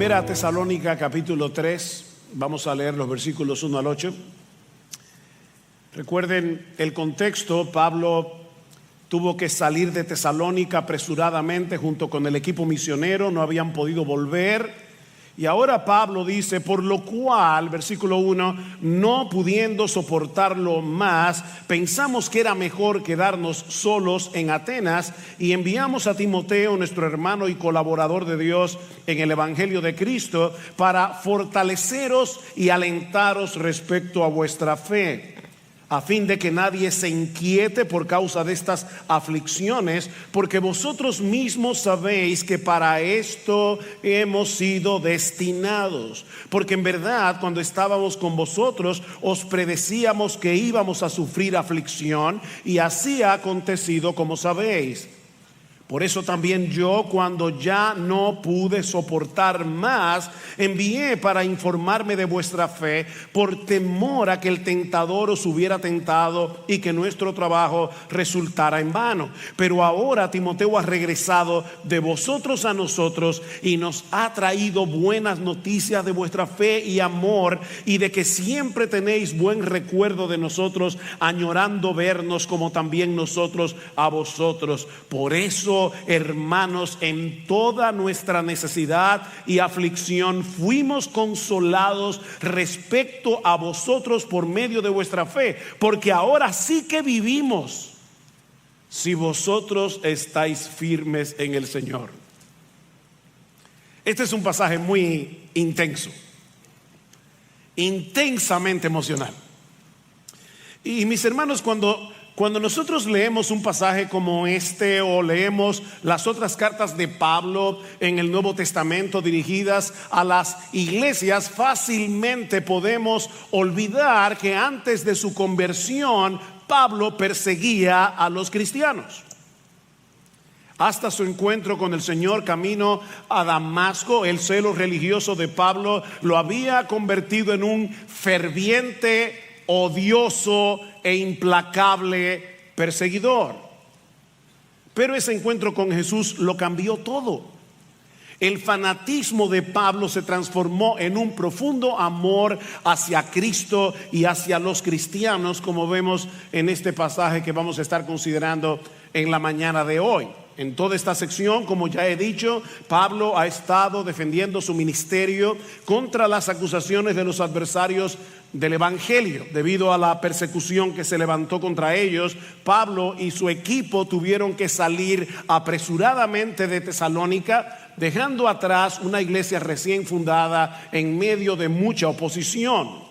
Primera Tesalónica capítulo 3, vamos a leer los versículos 1 al 8. Recuerden el contexto. Pablo tuvo que salir de Tesalónica apresuradamente junto con el equipo misionero, no habían podido volver. Y ahora Pablo dice: por lo cual, versículo 1, no pudiendo soportarlo más, pensamos que era mejor quedarnos solos en Atenas, y enviamos a Timoteo, nuestro hermano y colaborador de Dios en el Evangelio de Cristo, para fortaleceros y alentaros respecto a vuestra fe, a fin de que nadie se inquiete por causa de estas aflicciones, porque vosotros mismos sabéis que para esto hemos sido destinados. Porque en verdad, cuando estábamos con vosotros, os predecíamos que íbamos a sufrir aflicción, y así ha acontecido, como sabéis. Por eso también yo, cuando ya no pude soportar más, envié para informarme de vuestra fe, por temor a que el tentador os hubiera tentado y que nuestro trabajo resultara en vano. Pero ahora Timoteo ha regresado de vosotros a nosotros y nos ha traído buenas noticias de vuestra fe y amor, y de que siempre tenéis buen recuerdo de nosotros, añorando vernos como también nosotros a vosotros. Por eso, hermanos, en toda nuestra necesidad y aflicción fuimos consolados respecto a vosotros por medio de vuestra fe, porque ahora sí que vivimos si vosotros estáis firmes en el Señor. Este es un pasaje muy intenso, intensamente emocional. Y mis hermanos, cuando nosotros leemos un pasaje como este, o leemos las otras cartas de Pablo en el Nuevo Testamento dirigidas a las iglesias, fácilmente podemos olvidar que antes de su conversión, Pablo perseguía a los cristianos. Hasta su encuentro con el Señor camino a Damasco, el celo religioso de Pablo lo había convertido en un ferviente, odioso e implacable perseguidor. Pero ese encuentro con Jesús lo cambió todo. El fanatismo de Pablo se transformó en un profundo amor hacia Cristo y hacia los cristianos, como vemos en este pasaje que vamos a estar considerando en la mañana de hoy. En toda esta sección, como ya he dicho, Pablo ha estado defendiendo su ministerio contra las acusaciones de los adversarios del Evangelio. Debido a la persecución que se levantó contra ellos, Pablo y su equipo tuvieron que salir apresuradamente de Tesalónica, dejando atrás una iglesia recién fundada en medio de mucha oposición.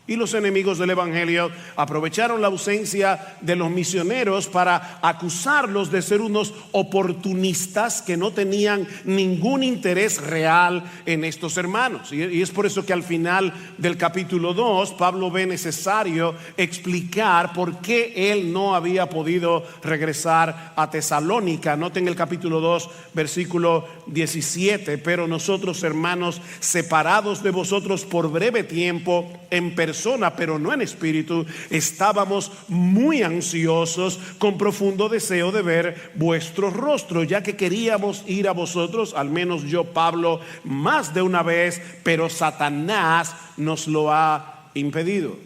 Y los enemigos del Evangelio aprovecharon la ausencia de los misioneros para acusarlos de ser unos oportunistas que no tenían ningún interés real en estos hermanos. Y es por eso que al final del capítulo 2, Pablo ve necesario explicar por qué él no había podido regresar a Tesalónica. Noten el capítulo 2, versículo 17: pero nosotros, hermanos, separados de vosotros por breve tiempo, en persona, pero no en espíritu, estábamos muy ansiosos con profundo deseo de ver vuestro rostro, ya que queríamos ir a vosotros, al menos yo, Pablo, más de una vez, pero Satanás nos lo ha impedido.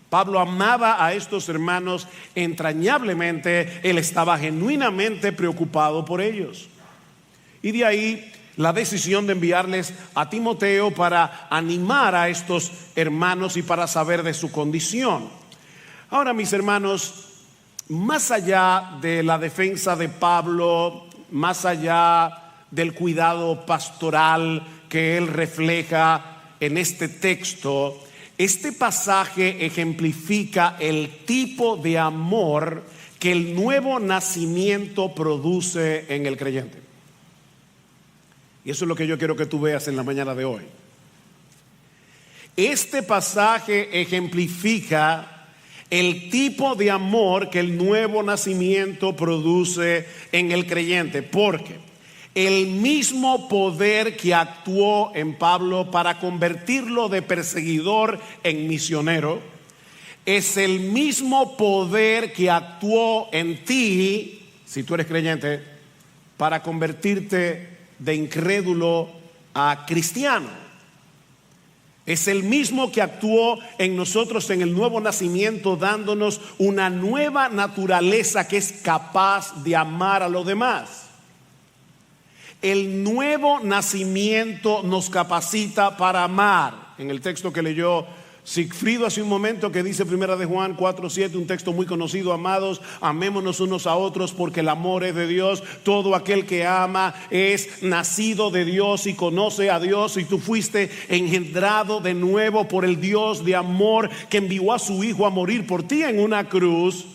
Pablo amaba a estos hermanos entrañablemente, él estaba genuinamente preocupado por ellos. Y de ahí la decisión de enviarles a Timoteo para animar a estos hermanos y para saber de su condición. Ahora, mis hermanos, más allá de la defensa de Pablo, más allá del cuidado pastoral que él refleja en este texto, este pasaje ejemplifica el tipo de amor que el nuevo nacimiento produce en el creyente. Y eso es lo que yo quiero que tú veas en la mañana de hoy. Este pasaje ejemplifica el tipo de amor que el nuevo nacimiento produce en el creyente, porque el mismo poder que actuó en Pablo para convertirlo de perseguidor en misionero es el mismo poder que actuó en ti, si tú eres creyente, para convertirte de incrédulo cristiano. Es el mismo que actuó en nosotros en el nuevo nacimiento, dándonos una nueva naturaleza que es capaz de amar a los demás. El nuevo nacimiento nos capacita para amar. En el texto que leyó Sigfrido hace un momento, que dice Primera de Juan 4:7, un texto muy conocido: amados, amémonos unos a otros, porque el amor es de Dios. Todo aquel que ama es nacido de Dios y conoce a Dios. Y tú fuiste engendrado de nuevo por el Dios de amor, que envió a su Hijo a morir por ti en una cruz.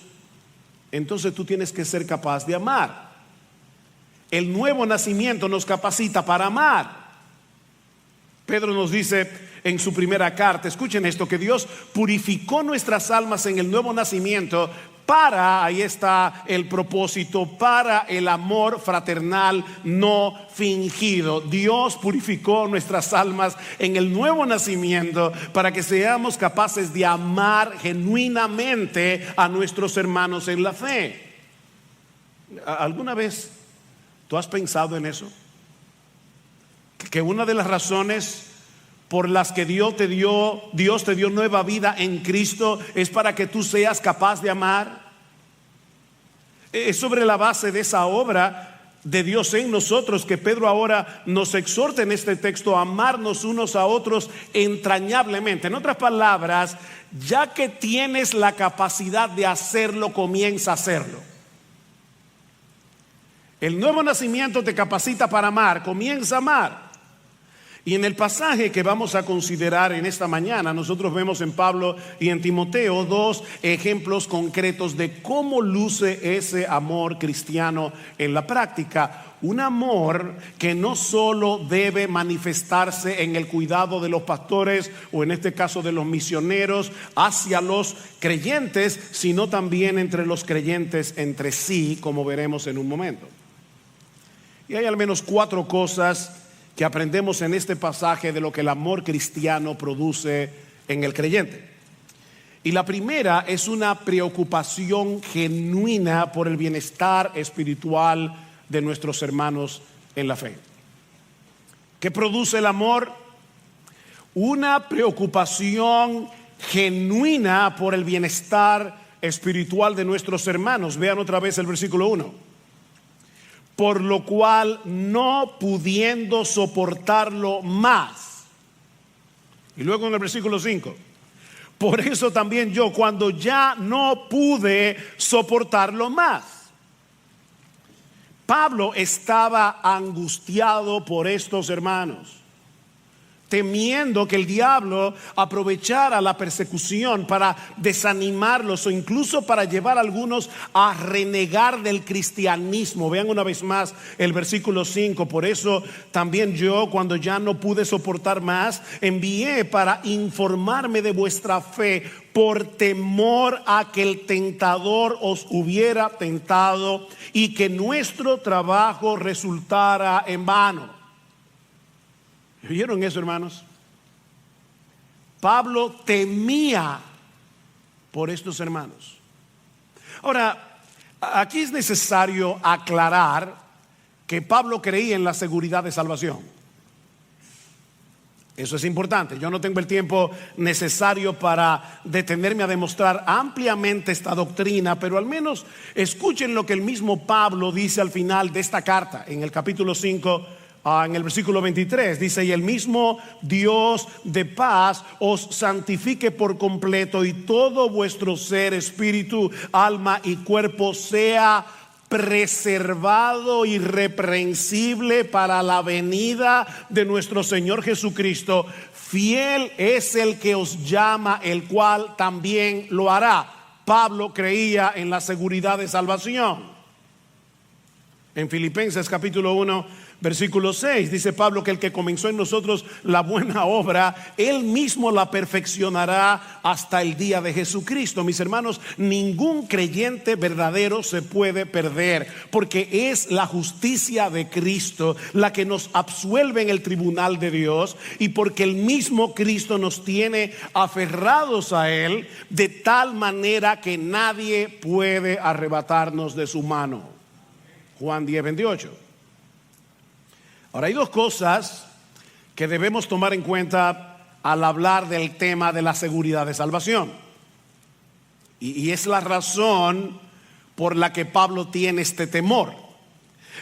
Entonces tú tienes que ser capaz de amar. El nuevo nacimiento nos capacita para amar. Pedro nos dice en su primera carta, escuchen esto, que Dios purificó nuestras almas en el nuevo nacimiento para, ahí está el propósito, para el amor fraternal no fingido. Dios purificó nuestras almas en el nuevo nacimiento para que seamos capaces de amar genuinamente a nuestros hermanos en la fe. ¿Alguna vez tú has pensado en eso? Que una de las razones por las que Dios te dio nueva vida en Cristo es para que tú seas capaz de amar. Es sobre la base de esa obra de Dios en nosotros que Pedro ahora nos exhorta en este texto a amarnos unos a otros entrañablemente. En otras palabras, ya que tienes la capacidad de hacerlo, comienza a hacerlo. El nuevo nacimiento te capacita para amar, comienza a amar. Y en el pasaje que vamos a considerar en esta mañana, nosotros vemos en Pablo y en Timoteo dos ejemplos concretos de cómo luce ese amor cristiano en la práctica. Un amor que no solo debe manifestarse en el cuidado de los pastores, o en este caso de los misioneros, hacia los creyentes, sino también entre los creyentes entre sí, como veremos en un momento. Y hay al menos 4 cosas que aprendemos en este pasaje de lo que el amor cristiano produce en el creyente. Y la primera es una preocupación genuina por el bienestar espiritual de nuestros hermanos en la fe. ¿Qué produce el amor? Una preocupación genuina por el bienestar espiritual de nuestros hermanos. Vean otra vez el versículo 1. Por lo cual, no pudiendo soportarlo más. Y luego en el versículo 5. Por eso también yo, cuando ya no pude soportarlo más. Pablo estaba angustiado por estos hermanos, temiendo que el diablo aprovechara la persecución para desanimarlos o incluso para llevar a algunos a renegar del cristianismo. Vean una vez más el versículo 5. Por eso también yo, cuando ya no pude soportar más, envié para informarme de vuestra fe, por temor a que el tentador os hubiera tentado y que nuestro trabajo resultara en vano. ¿Vieron eso, hermanos? Pablo temía por estos hermanos. Ahora, aquí es necesario aclarar que Pablo creía en la seguridad de salvación. Eso es importante. Yo no tengo el tiempo necesario para detenerme a demostrar ampliamente esta doctrina, pero al menos escuchen lo que el mismo Pablo dice al final de esta carta, en el capítulo 5, en el versículo 23. Dice: y el mismo Dios de paz os santifique por completo, y todo vuestro ser, espíritu, alma y cuerpo sea preservado irreprensible para la venida de nuestro Señor Jesucristo. Fiel es el que os llama, el cual también lo hará. Pablo creía en la seguridad de salvación. En Filipenses capítulo 1 versículo 6 dice Pablo que el que comenzó en nosotros la buena obra, él mismo la perfeccionará hasta el día de Jesucristo. Mis hermanos, ningún creyente verdadero se puede perder, porque es la justicia de Cristo la que nos absuelve en el tribunal de Dios, y porque el mismo Cristo nos tiene aferrados a Él de tal manera que nadie puede arrebatarnos de su mano. Juan 10:28. Ahora, hay 2 cosas que debemos tomar en cuenta al hablar del tema de la seguridad de salvación. Y es la razón por la que Pablo tiene este temor.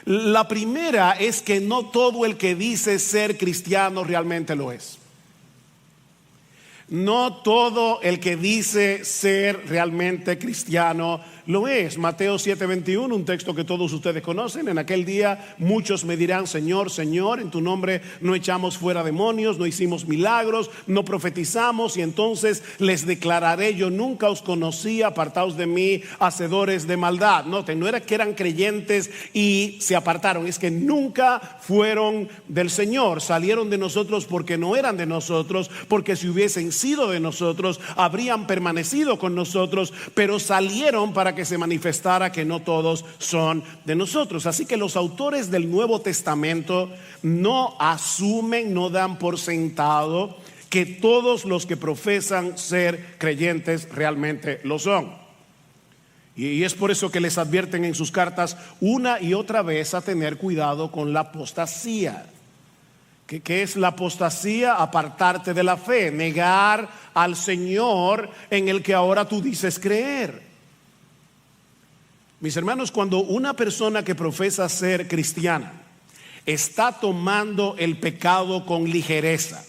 La primera es que no todo el que dice ser cristiano realmente lo es. No todo el que dice ser realmente cristiano lo es. Mateo 7:21, un texto que todos ustedes conocen. En aquel día muchos me dirán: Señor, Señor, en tu nombre no echamos fuera demonios, no hicimos milagros, no profetizamos. Y entonces les declararé: yo nunca os conocí, apartaos de mí, hacedores de maldad. Noten, no era que eran creyentes y se apartaron, es que nunca fueron del Señor. Salieron de nosotros porque no eran de nosotros, porque si hubiesen sido de nosotros habrían permanecido con nosotros, pero salieron para que se manifestara que no todos son de nosotros. Así que los autores del Nuevo Testamento no asumen, no dan por sentado que todos los que profesan ser creyentes realmente lo son. Y es por eso que les advierten en sus cartas una y otra vez a tener cuidado con la apostasía. ¿Qué es la apostasía? Apartarte de la fe, negar al Señor en el que ahora tú dices creer. Mis hermanos, cuando una persona que profesa ser cristiana está tomando el pecado con ligereza,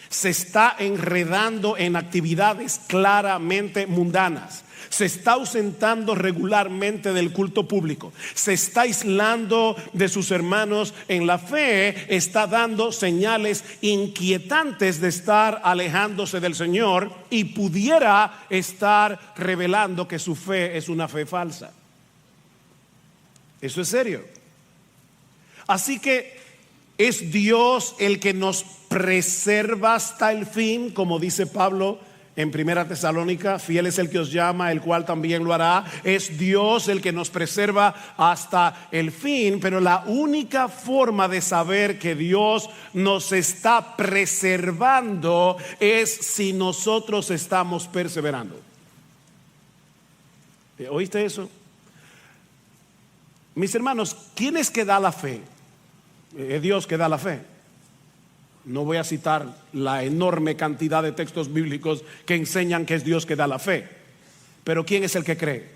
se está enredando en actividades claramente mundanas, se está ausentando regularmente del culto público, se está aislando de sus hermanos en la fe, está dando señales inquietantes de estar alejándose del Señor y pudiera estar revelando que su fe es una fe falsa. Eso es serio. Así que es Dios el que nos preserva hasta el fin, como dice Pablo en 1 Tesalónica: fiel es el que os llama, el cual también lo hará. Es Dios el que nos preserva hasta el fin. Pero la única forma de saber que Dios nos está preservando es si nosotros estamos perseverando. ¿Oíste eso? Mis hermanos, ¿quién es que da la fe? Es Dios que da la fe. No voy a citar la enorme cantidad de textos bíblicos que enseñan que es Dios que da la fe. Pero ¿quién es el que cree?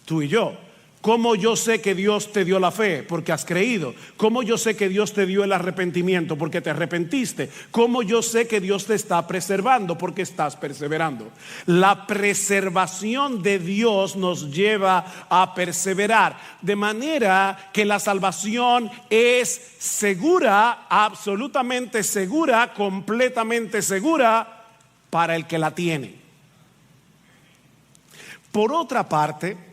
Tú y yo. ¿Cómo yo sé que Dios te dio la fe? Porque has creído. ¿Cómo yo sé que Dios te dio el arrepentimiento? Porque te arrepentiste. ¿Cómo yo sé que Dios te está preservando? Porque estás perseverando. La preservación de Dios nos lleva a perseverar, de manera que la salvación es segura, absolutamente segura, completamente segura para el que la tiene. Por otra parte,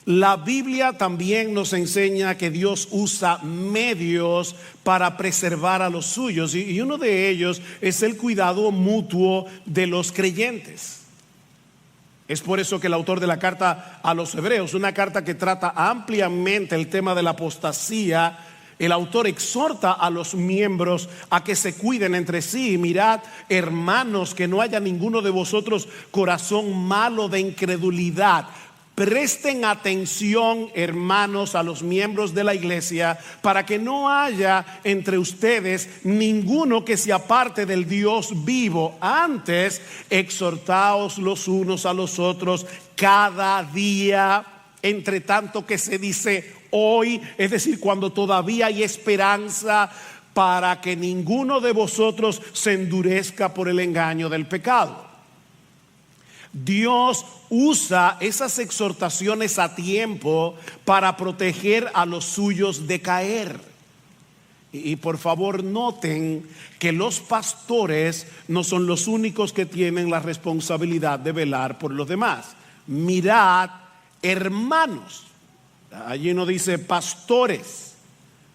la Biblia también nos enseña que Dios usa medios para preservar a los suyos, y uno de ellos es el cuidado mutuo de los creyentes. Es por eso que el autor de la carta a los Hebreos, una carta que trata ampliamente el tema de la apostasía, el autor exhorta a los miembros a que se cuiden entre sí. Mirad, hermanos, que no haya ninguno de vosotros corazón malo de incredulidad. Presten atención, hermanos, a los miembros de la iglesia, para que no haya entre ustedes ninguno que se aparte del Dios vivo. Antes, exhortaos los unos a los otros cada día, entre tanto que se dice hoy, es decir, cuando todavía hay esperanza, para que ninguno de vosotros se endurezca por el engaño del pecado. Dios usa esas exhortaciones a tiempo para proteger a los suyos de caer. Y por favor noten que los pastores no son los únicos que tienen la responsabilidad de velar por los demás. Mirad, hermanos. Allí no dice pastores.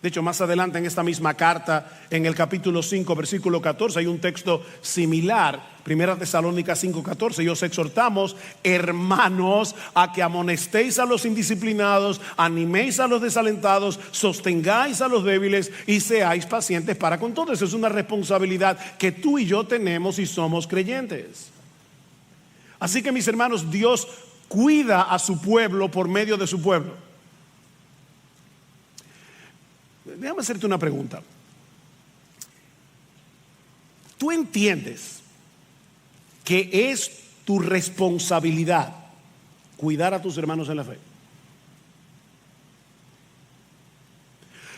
De hecho, más adelante en esta misma carta, en el capítulo 5, versículo 14, hay un texto similar. 1 Tesalónica 5:14, y os exhortamos, hermanos, a que amonestéis a los indisciplinados, animéis a los desalentados, sostengáis a los débiles y seáis pacientes para con todos. Es una responsabilidad que tú y yo tenemos si somos creyentes. Así que, mis hermanos, Dios cuida a su pueblo por medio de su pueblo. Déjame hacerte una pregunta. Tú entiendes que es tu responsabilidad cuidar a tus hermanos en la fe.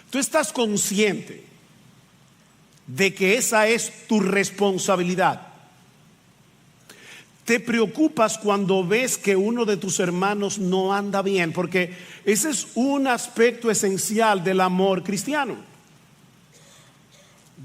Tú estás consciente de que esa es tu responsabilidad. Te preocupas cuando ves que uno de tus hermanos no anda bien, porque ese es un aspecto esencial del amor cristiano.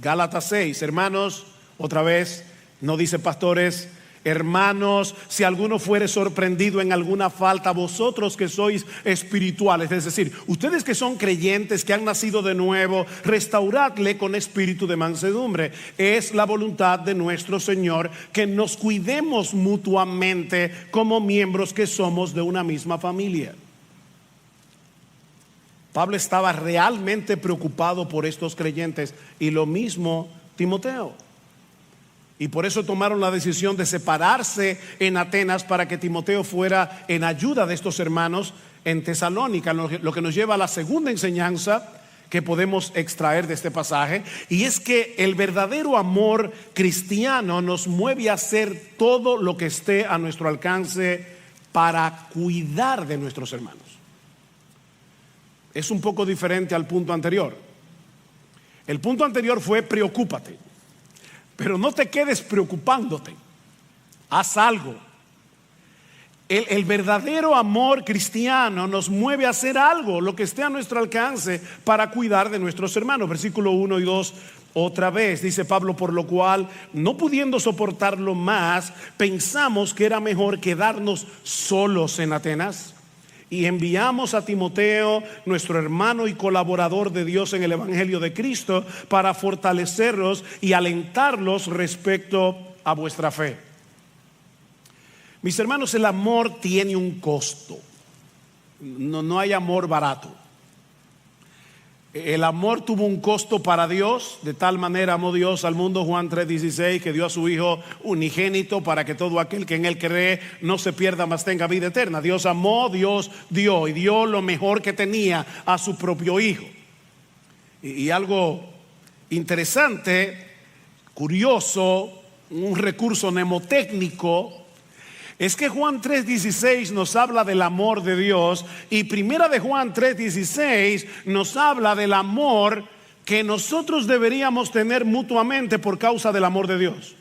Gálatas 6, hermanos, otra vez, no dice pastores, hermanos, si alguno fuere sorprendido en alguna falta, vosotros que sois espirituales, es decir, ustedes que son creyentes, que han nacido de nuevo, restauradle con espíritu de mansedumbre. Es la voluntad de nuestro Señor que nos cuidemos mutuamente como miembros que somos de una misma familia. Pablo estaba realmente preocupado por estos creyentes, y lo mismo Timoteo. Y por eso tomaron la decisión de separarse en Atenas para que Timoteo fuera en ayuda de estos hermanos en Tesalónica, lo que nos lleva a la segunda enseñanza que podemos extraer de este pasaje, y es que el verdadero amor cristiano nos mueve a hacer todo lo que esté a nuestro alcance para cuidar de nuestros hermanos. Es un poco diferente al punto anterior. El punto anterior fue preocúpate, pero no te quedes preocupándote. Haz algo. El verdadero amor cristiano nos mueve a hacer algo, lo que esté a nuestro alcance para cuidar de nuestros hermanos. Versículo 1 y 2, otra vez, dice Pablo, por lo cual, no pudiendo soportarlo más, pensamos que era mejor quedarnos solos en Atenas. Y enviamos a Timoteo, nuestro hermano y colaborador de Dios en el Evangelio de Cristo, para fortalecerlos y alentarlos respecto a vuestra fe. Mis hermanos, el amor tiene un costo. No hay amor barato. El amor tuvo un costo para Dios. De tal manera amó Dios al mundo, Juan 3:16, que dio a su Hijo unigénito para que todo aquel que en él cree no se pierda, mas tenga vida eterna. Dios amó, Dios dio, y dio lo mejor que tenía, a su propio Hijo. Y algo interesante, curioso, un recurso mnemotécnico, es que Juan 3:16 nos habla del amor de Dios, y primera de Juan 3:16 nos habla del amor que nosotros deberíamos tener mutuamente por causa del amor de Dios.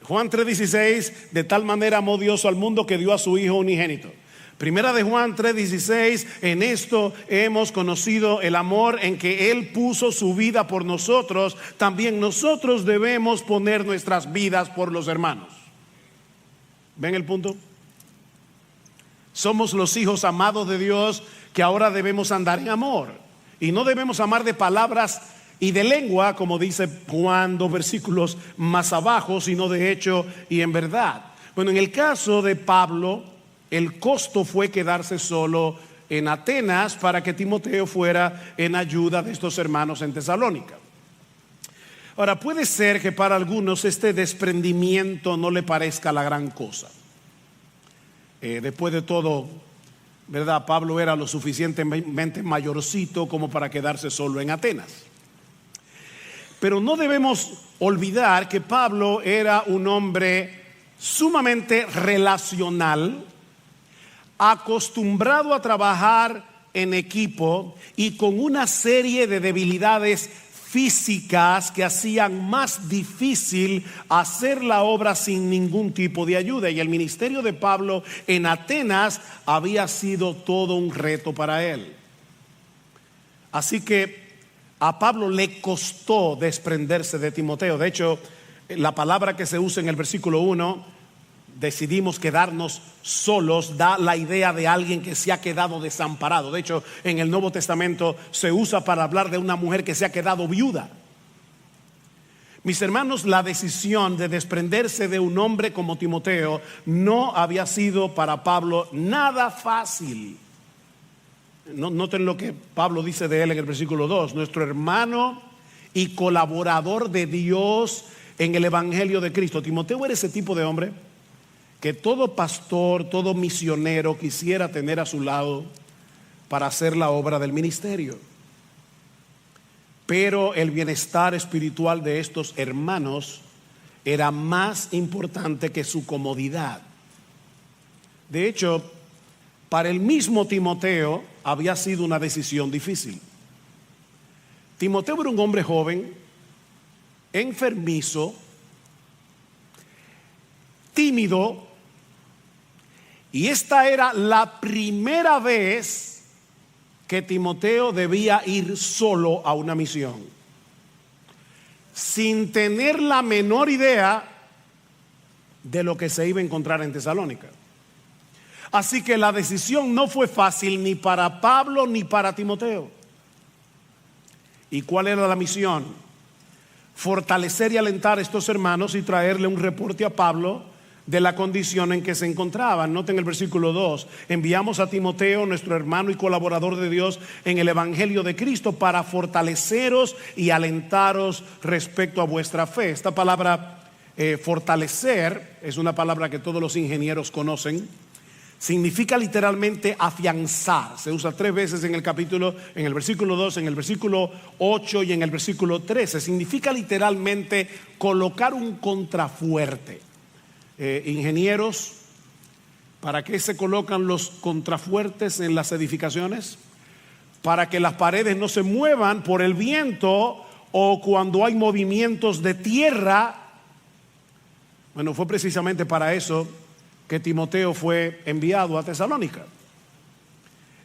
Juan 3:16, de tal manera amó Dios al mundo que dio a su Hijo unigénito. Primera de Juan 3:16, en esto hemos conocido el amor, en que Él puso su vida por nosotros. También nosotros debemos poner nuestras vidas por los hermanos. ¿Ven el punto? Somos los hijos amados de Dios, que ahora debemos andar en amor. Y no debemos amar de palabras y de lengua, como dice Juan 2 versículos más abajo, sino de hecho y en verdad. Bueno, en el caso de Pablo, el costo fue quedarse solo en Atenas para que Timoteo fuera en ayuda de estos hermanos en Tesalónica. Ahora, puede ser que para algunos este desprendimiento no le parezca la gran cosa. Después de todo, ¿verdad? Pablo era lo suficientemente mayorcito como para quedarse solo en Atenas. Pero no debemos olvidar que Pablo era un hombre sumamente relacional, acostumbrado a trabajar en equipo y con una serie de debilidades físicas que hacían más difícil hacer la obra sin ningún tipo de ayuda. Y el ministerio de Pablo en Atenas había sido todo un reto para él. Así que a Pablo le costó desprenderse de Timoteo. De hecho, la palabra que se usa en el versículo 1, decidimos quedarnos solos, da la idea de alguien que se ha quedado desamparado. De hecho, en el Nuevo Testamento se usa para hablar de una mujer que se ha quedado viuda. Mis hermanos, la decisión de desprenderse de un hombre como Timoteo no había sido para Pablo nada fácil. Noten lo que Pablo dice de él en el versículo 2: nuestro hermano y colaborador de Dios en el Evangelio de Cristo. Timoteo era ese tipo de hombre que todo pastor, todo misionero quisiera tener a su lado para hacer la obra del ministerio. pero el bienestar espiritual de estos hermanos era más importante que su comodidad. De hecho, para el mismo Timoteo había sido una decisión difícil. Timoteo era un hombre joven, enfermizo, tímido, y esta era la primera vez que Timoteo debía ir solo a una misión, sin tener la menor idea de lo que se iba a encontrar en Tesalónica. Así que la decisión no fue fácil ni para Pablo ni para Timoteo. ¿Y cuál era la misión? Fortalecer y alentar a estos hermanos y traerle un reporte a Pablo de la condición en que se encontraban. Noten el versículo 2: enviamos a Timoteo, nuestro hermano y colaborador de Dios en el Evangelio de Cristo, para fortaleceros y alentaros respecto a vuestra fe. Esta palabra fortalecer es una palabra que todos los ingenieros conocen. Significa literalmente afianzar. Se usa 3 veces en el capítulo, en el versículo 2, en el versículo 8 y en el versículo 13. Significa literalmente colocar un contrafuerte. Ingenieros, ¿para qué se colocan los contrafuertes en las edificaciones? Para que las paredes no se muevan por el viento o cuando hay movimientos de tierra. Bueno, fue precisamente para eso que Timoteo fue enviado a Tesalónica.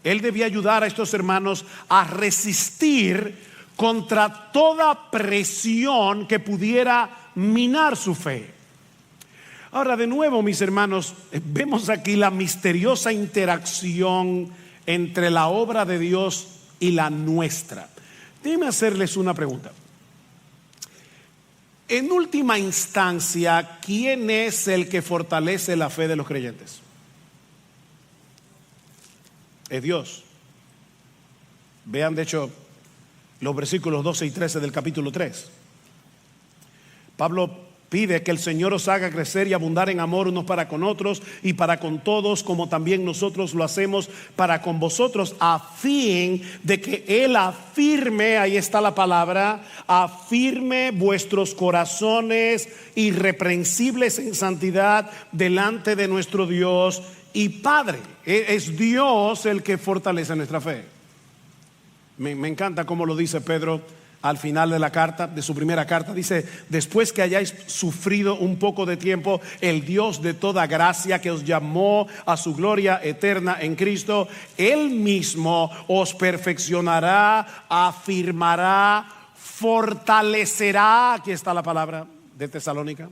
Él debía ayudar a estos hermanos a resistir contra toda presión que pudiera minar su fe. Ahora, de nuevo, mis hermanos, vemos aquí la misteriosa interacción entre la obra de Dios y la nuestra. Déjenme hacerles una pregunta. En última instancia, ¿quién es el que fortalece la fe de los creyentes? Es Dios. Vean, de hecho, los versículos 12 y 13 del capítulo 3. Pablo pide que el Señor os haga crecer y abundar en amor unos para con otros y para con todos, como también nosotros lo hacemos para con vosotros, a fin de que Él afirme, ahí está la palabra, afirme vuestros corazones irreprensibles en santidad delante de nuestro Dios y Padre. Es Dios el que fortalece nuestra fe. Me encanta cómo lo dice Pedro al final de la carta, de su primera carta. Dice: después que hayáis sufrido un poco de tiempo, el Dios de toda gracia, que os llamó a su gloria eterna en Cristo, Él mismo os perfeccionará, afirmará, fortalecerá. Aquí está la palabra de Tesalónica.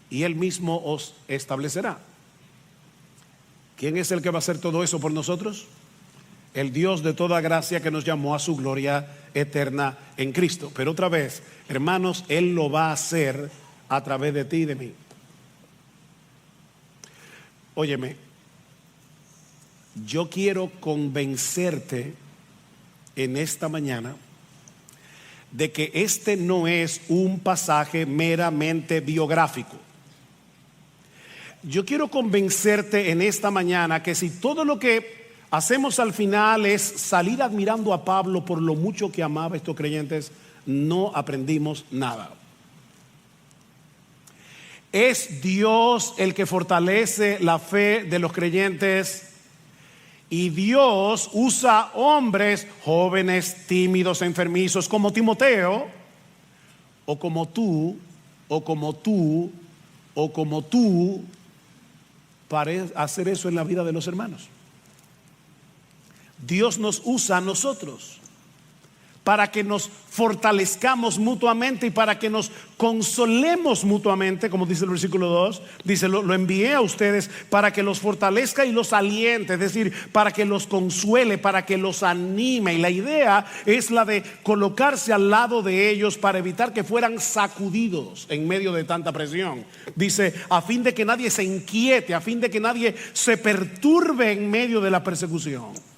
Y Él mismo os establecerá. ¿Quién es el que va a hacer todo eso por nosotros? El Dios de toda gracia, que nos llamó a su gloria eterna en Cristo. Pero otra vez, hermanos, Él lo va a hacer a través de ti y de mí. Óyeme, yo quiero convencerte en esta mañana de que este no es un pasaje meramente biográfico. Yo quiero convencerte en esta mañana que si todo lo que hacemos al final es salir admirando a Pablo por lo mucho que amaba a estos creyentes, no aprendimos nada. Es Dios el que fortalece la fe de los creyentes, y Dios usa hombres jóvenes, tímidos, enfermizos, como Timoteo, o como tú, o como tú, o como tú, para hacer eso en la vida de los hermanos. Dios nos usa a nosotros para que nos fortalezcamos mutuamente y para que nos consolemos mutuamente, como dice el versículo 2. Dice: lo envié a ustedes para que los fortalezca y los aliente, es decir, para que los consuele, para que los anime. Y la idea es la de colocarse al lado de ellos para evitar que fueran sacudidos en medio de tanta presión. Dice: a fin de que nadie se inquiete, a fin de que nadie se perturbe en medio de la persecución.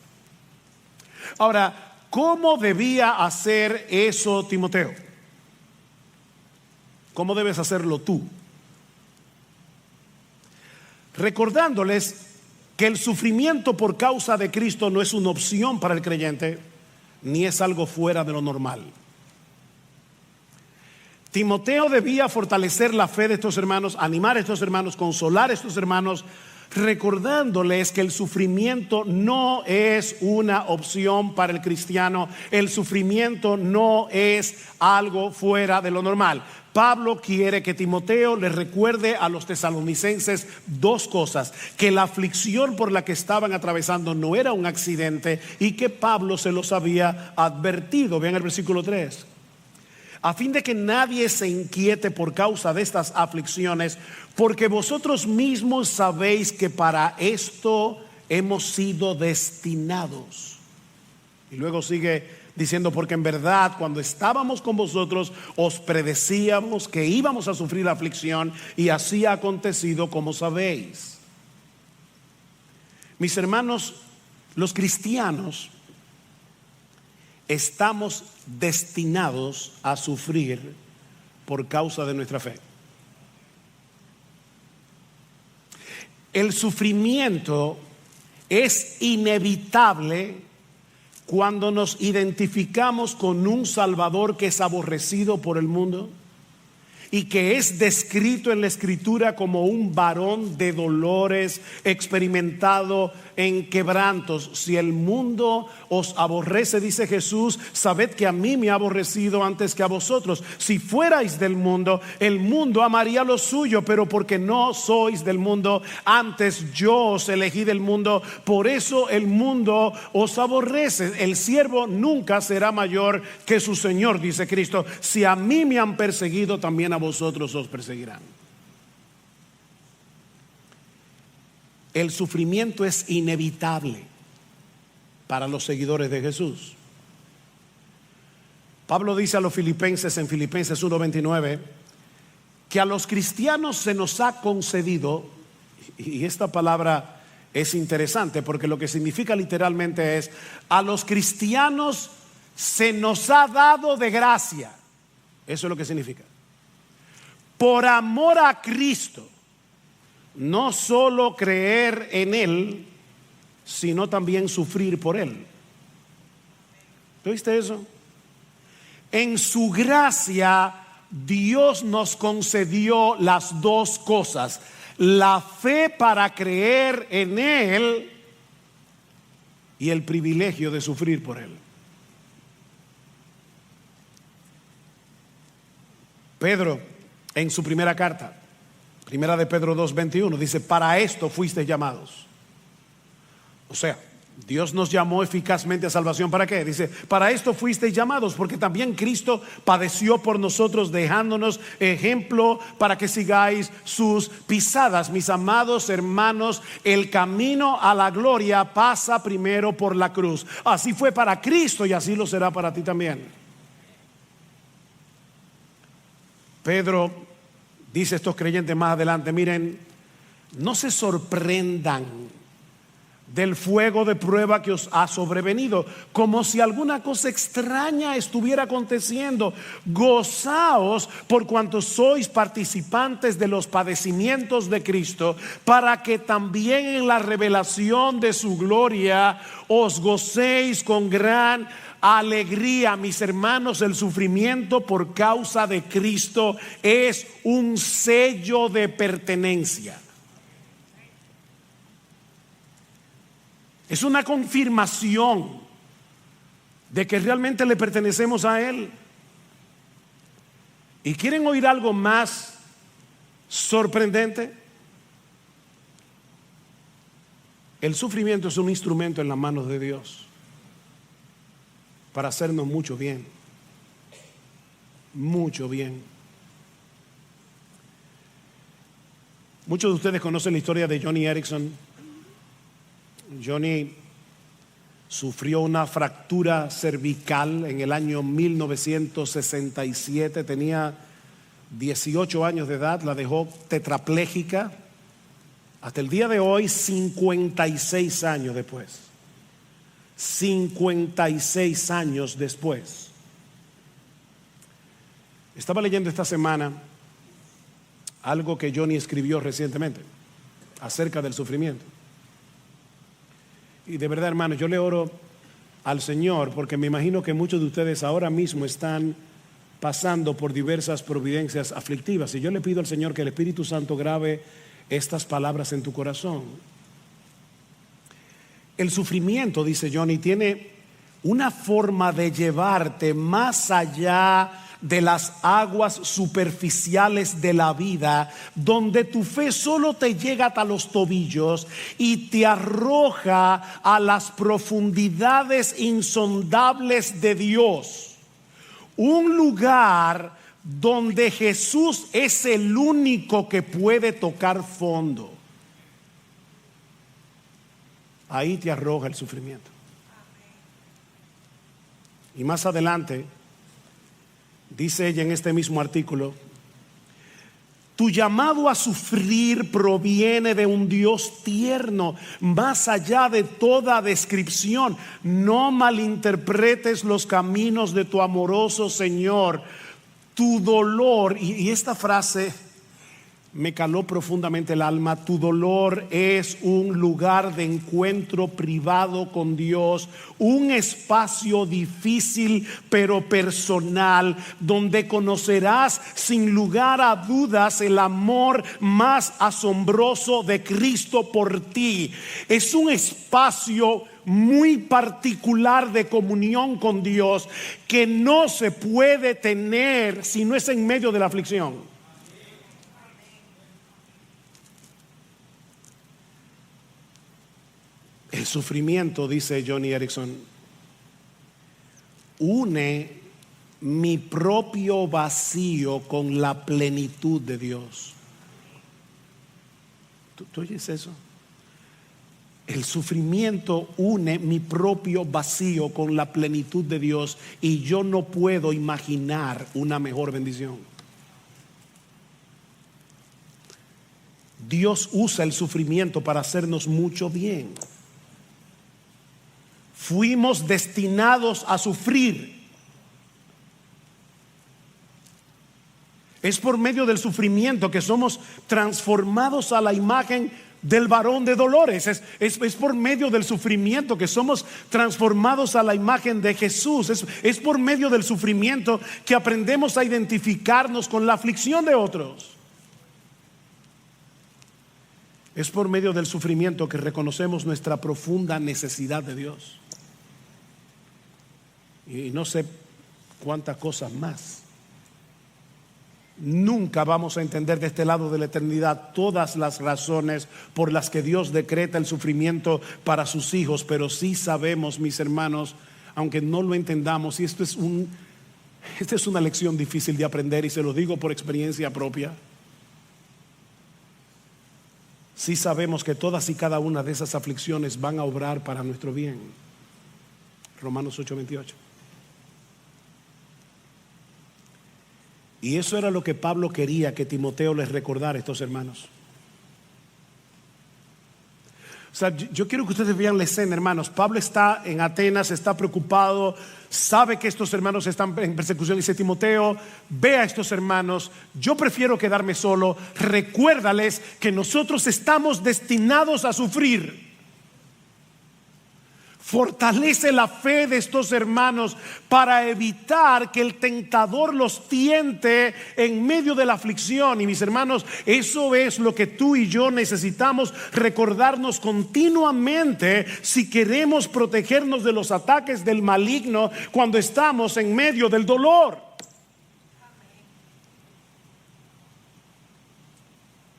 Ahora, ¿cómo debía hacer eso Timoteo? ¿Cómo debes hacerlo tú? Recordándoles que el sufrimiento por causa de Cristo no es una opción para el creyente, ni es algo fuera de lo normal. Timoteo debía fortalecer la fe de estos hermanos, animar a estos hermanos, consolar a estos hermanos, recordándoles que el sufrimiento no es una opción para el cristiano. El sufrimiento no es algo fuera de lo normal. Pablo quiere que Timoteo le recuerde a los tesalonicenses dos cosas: que la aflicción por la que estaban atravesando no era un accidente y que Pablo se los había advertido. Vean el versículo 3. A fin de que nadie se inquiete por causa de estas aflicciones, porque vosotros mismos sabéis que para esto hemos sido destinados. Y luego sigue diciendo: porque en verdad cuando estábamos con vosotros os predecíamos que íbamos a sufrir aflicción, y así ha acontecido, como sabéis. Mis hermanos, los cristianos estamos destinados a sufrir por causa de nuestra fe. El sufrimiento es inevitable cuando nos identificamos con un Salvador que es aborrecido por el mundo y que es descrito en la Escritura como un varón de dolores, experimentado en quebrantos. Si el mundo os aborrece, dice Jesús, sabed que a mí me ha aborrecido antes que a vosotros. Si fuerais del mundo, el mundo amaría lo suyo, pero porque no sois del mundo, antes yo os elegí del mundo, por eso el mundo os aborrece. El siervo nunca será mayor que su Señor, dice Cristo. Si a mí me han perseguido, también a vosotros os perseguirán. El sufrimiento es inevitable para los seguidores de Jesús. Pablo dice a los filipenses en Filipenses 1:29 que a los cristianos se nos ha concedido, y esta palabra es interesante porque lo que significa literalmente es: a los cristianos se nos ha dado de gracia. Eso es lo que significa. Por amor a Cristo, no solo creer en Él, sino también sufrir por Él. ¿Viste eso? En su gracia, Dios nos concedió las dos cosas: la fe para creer en Él y el privilegio de sufrir por Él. Pedro, en su primera carta, primera de Pedro 2:21, dice: para esto fuisteis llamados. O sea, Dios nos llamó eficazmente a salvación. ¿Para qué? Dice: para esto fuisteis llamados, porque también Cristo padeció por nosotros, dejándonos ejemplo para que sigáis sus pisadas. Mis amados hermanos, el camino a la gloria pasa primero por la cruz. Así fue para Cristo y así lo será para ti también. Pedro dice a estos creyentes más adelante: miren, no se sorprendan del fuego de prueba que os ha sobrevenido, como si alguna cosa extraña estuviera aconteciendo. Gozaos por cuanto sois participantes de los padecimientos de Cristo, para que también en la revelación de su gloria os gocéis con gran alegría. Mis hermanos, el sufrimiento por causa de Cristo es un sello de pertenencia. Es una confirmación de que realmente le pertenecemos a Él. ¿Y quieren oír algo más sorprendente? El sufrimiento es un instrumento en las manos de Dios para hacernos mucho bien. Mucho bien. Muchos de ustedes conocen la historia de Joni Eareckson. Joni sufrió una fractura cervical en el año 1967. Tenía 18 años de edad, la dejó tetrapléjica. Hasta el día de hoy, 56 años después. 56 años después. Estaba leyendo esta semana algo que Joni escribió recientemente acerca del sufrimiento. Y de verdad, hermanos, yo le oro al Señor, porque me imagino que muchos de ustedes ahora mismo están pasando por diversas providencias aflictivas. Y yo le pido al Señor que el Espíritu Santo grabe estas palabras en tu corazón. El sufrimiento, dice Johnny, tiene una forma de llevarte más allá de las aguas superficiales de la vida, donde tu fe solo te llega hasta los tobillos y te arroja a las profundidades insondables de Dios. Un lugar donde Jesús es el único que puede tocar fondo. Ahí te arroja el sufrimiento. Y más adelante dice ella en este mismo artículo: tu llamado a sufrir proviene de un Dios tierno, más allá de toda descripción. No malinterpretes los caminos de tu amoroso Señor. Tu dolor, y esta frase me caló profundamente el alma, tu dolor es un lugar de encuentro privado con Dios, un espacio difícil pero personal, donde conocerás sin lugar a dudas el amor más asombroso de Cristo por ti. Es un espacio muy particular de comunión con Dios que no se puede tener si no es en medio de la aflicción. El sufrimiento, dice Johnny Erickson, une mi propio vacío con la plenitud de Dios. ¿Tú oyes eso? El sufrimiento une mi propio vacío con la plenitud de Dios, y yo no puedo imaginar una mejor bendición. Dios usa el sufrimiento para hacernos mucho bien. Fuimos destinados a sufrir. Es por medio del sufrimiento que somos transformados a la imagen del varón de dolores. Es por medio del sufrimiento que somos transformados a la imagen de Jesús. Es por medio del sufrimiento que aprendemos a identificarnos con la aflicción de otros. Es por medio del sufrimiento que reconocemos nuestra profunda necesidad de Dios. Y no sé cuántas cosas más. Nunca vamos a entender de este lado de la eternidad todas las razones por las que Dios decreta el sufrimiento para sus hijos, pero sí sabemos, mis hermanos, aunque no lo entendamos, y esta es una lección difícil de aprender, y se lo digo por experiencia propia. Sí sabemos que todas y cada una de esas aflicciones van a obrar para nuestro bien. Romanos 8:28. Y eso era lo que Pablo quería que Timoteo les recordara a estos hermanos. O sea, yo quiero que ustedes vean la escena, hermanos. Pablo está en Atenas, está preocupado, sabe que estos hermanos están en persecución. Dice: Timoteo, ve a estos hermanos, yo prefiero quedarme solo. Recuérdales que nosotros estamos destinados a sufrir. Fortalece la fe de estos hermanos para evitar que el tentador los tiente en medio de la aflicción. Y mis hermanos, eso es lo que tú y yo necesitamos recordarnos continuamente si queremos protegernos de los ataques del maligno cuando estamos en medio del dolor.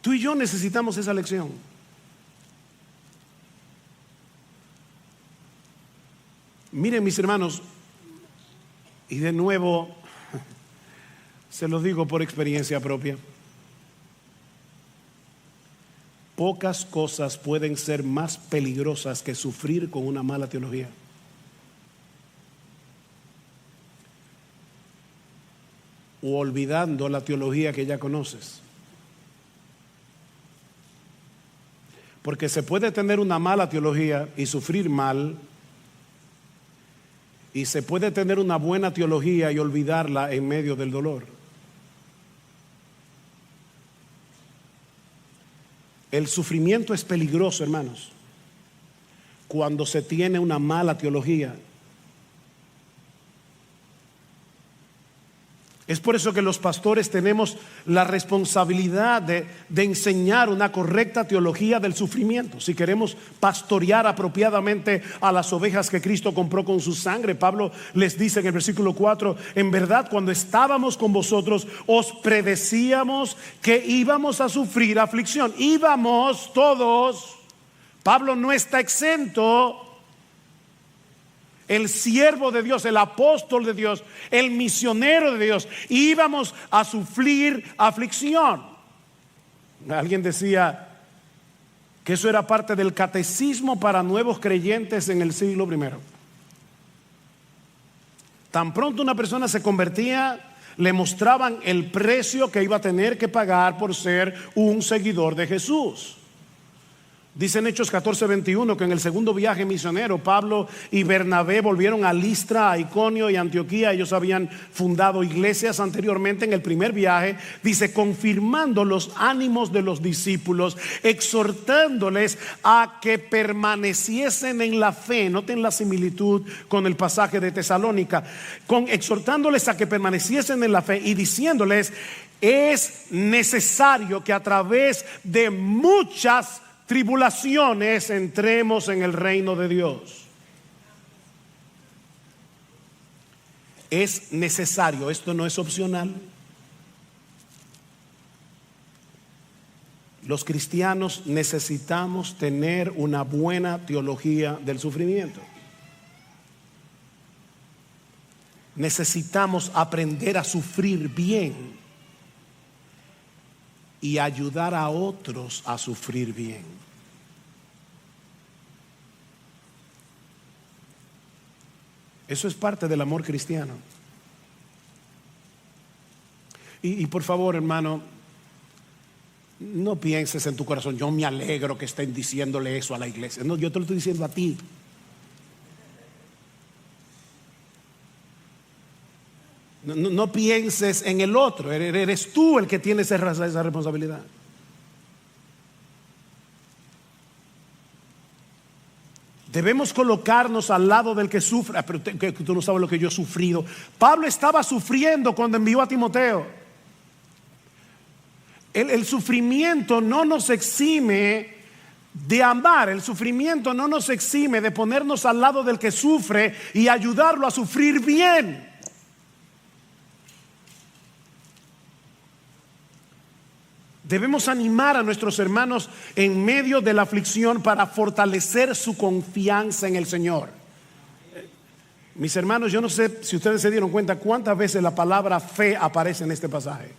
Tú y yo necesitamos esa lección. Miren, mis hermanos, y de nuevo se los digo por experiencia propia, pocas cosas pueden ser más peligrosas que sufrir con una mala teología. O olvidando la teología que ya conoces. Porque se puede tener una mala teología y sufrir mal, y se puede tener una buena teología y olvidarla en medio del dolor. El sufrimiento es peligroso, hermanos, cuando se tiene una mala teología Es por eso que los pastores tenemos la responsabilidad de enseñar una correcta teología del sufrimiento. Si queremos pastorear apropiadamente a las ovejas que Cristo compró con su sangre, Pablo les dice en el versículo 4: en verdad, cuando estábamos con vosotros, os predecíamos que íbamos a sufrir aflicción. Íbamos todos. Pablo no está exento. El siervo de Dios, el apóstol de Dios, el misionero de Dios, íbamos a sufrir aflicción. Alguien decía que eso era parte del catecismo para nuevos creyentes en el siglo I. Tan pronto una persona se convertía, le mostraban el precio que iba a tener que pagar por ser un seguidor de Jesús. Dice en Hechos 14:21 que en el segundo viaje misionero, Pablo y Bernabé volvieron a Listra, a Iconio y Antioquía. Ellos habían fundado iglesias anteriormente. En el primer viaje, dice, confirmando los ánimos de los discípulos, exhortándoles a que permaneciesen en la fe. Noten la similitud con el pasaje de Tesalónica. Exhortándoles a que permaneciesen en la fe y diciéndoles: es necesario que a través de muchas tribulaciones entremos en el reino de Dios. Es necesario, esto no es opcional. Los cristianos necesitamos tener una buena teología del sufrimiento. Necesitamos aprender a sufrir bien y ayudar a otros a sufrir bien. Eso es parte del amor cristiano. Y por favor, hermano, no pienses en tu corazón: yo me alegro que estén diciéndole eso a la iglesia. No, yo te lo estoy diciendo a ti. No pienses en el otro. Eres tú el que tiene esa responsabilidad. Debemos colocarnos al lado del que sufre. Pero tú no sabes lo que yo he sufrido. Pablo estaba sufriendo cuando envió a Timoteo. El sufrimiento no nos exime de amar. El sufrimiento no nos exime de ponernos al lado del que sufre y ayudarlo a sufrir bien. Debemos animar a nuestros hermanos en medio de la aflicción para fortalecer su confianza en el Señor. Mis hermanos, yo no sé si ustedes se dieron cuenta cuántas veces la palabra fe aparece en este pasaje.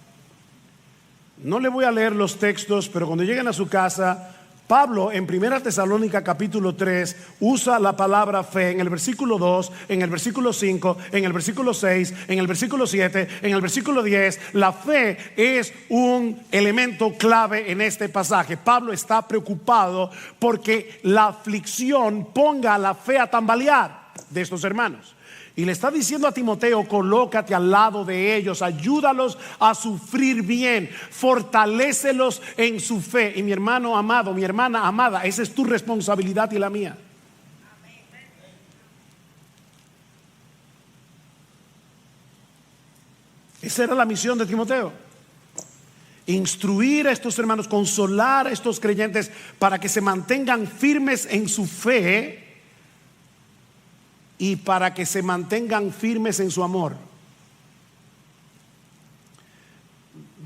No le voy a leer los textos, pero cuando lleguen a su casa, Pablo en 1 Tesalónica capítulo 3 usa la palabra fe en el versículo 2, en el versículo 5, en el versículo 6, en el versículo 7, en el versículo 10. La fe es un elemento clave en este pasaje. Pablo está preocupado porque la aflicción ponga la fe a tambalear de estos hermanos. Y le está diciendo a Timoteo: colócate al lado de ellos, ayúdalos a sufrir bien, fortalécelos en su fe. Y mi hermano amado, mi hermana amada, esa es tu responsabilidad y la mía. Esa era la misión de Timoteo: instruir a estos hermanos, consolar a estos creyentes para que se mantengan firmes en su fe y para que se mantengan firmes en su amor.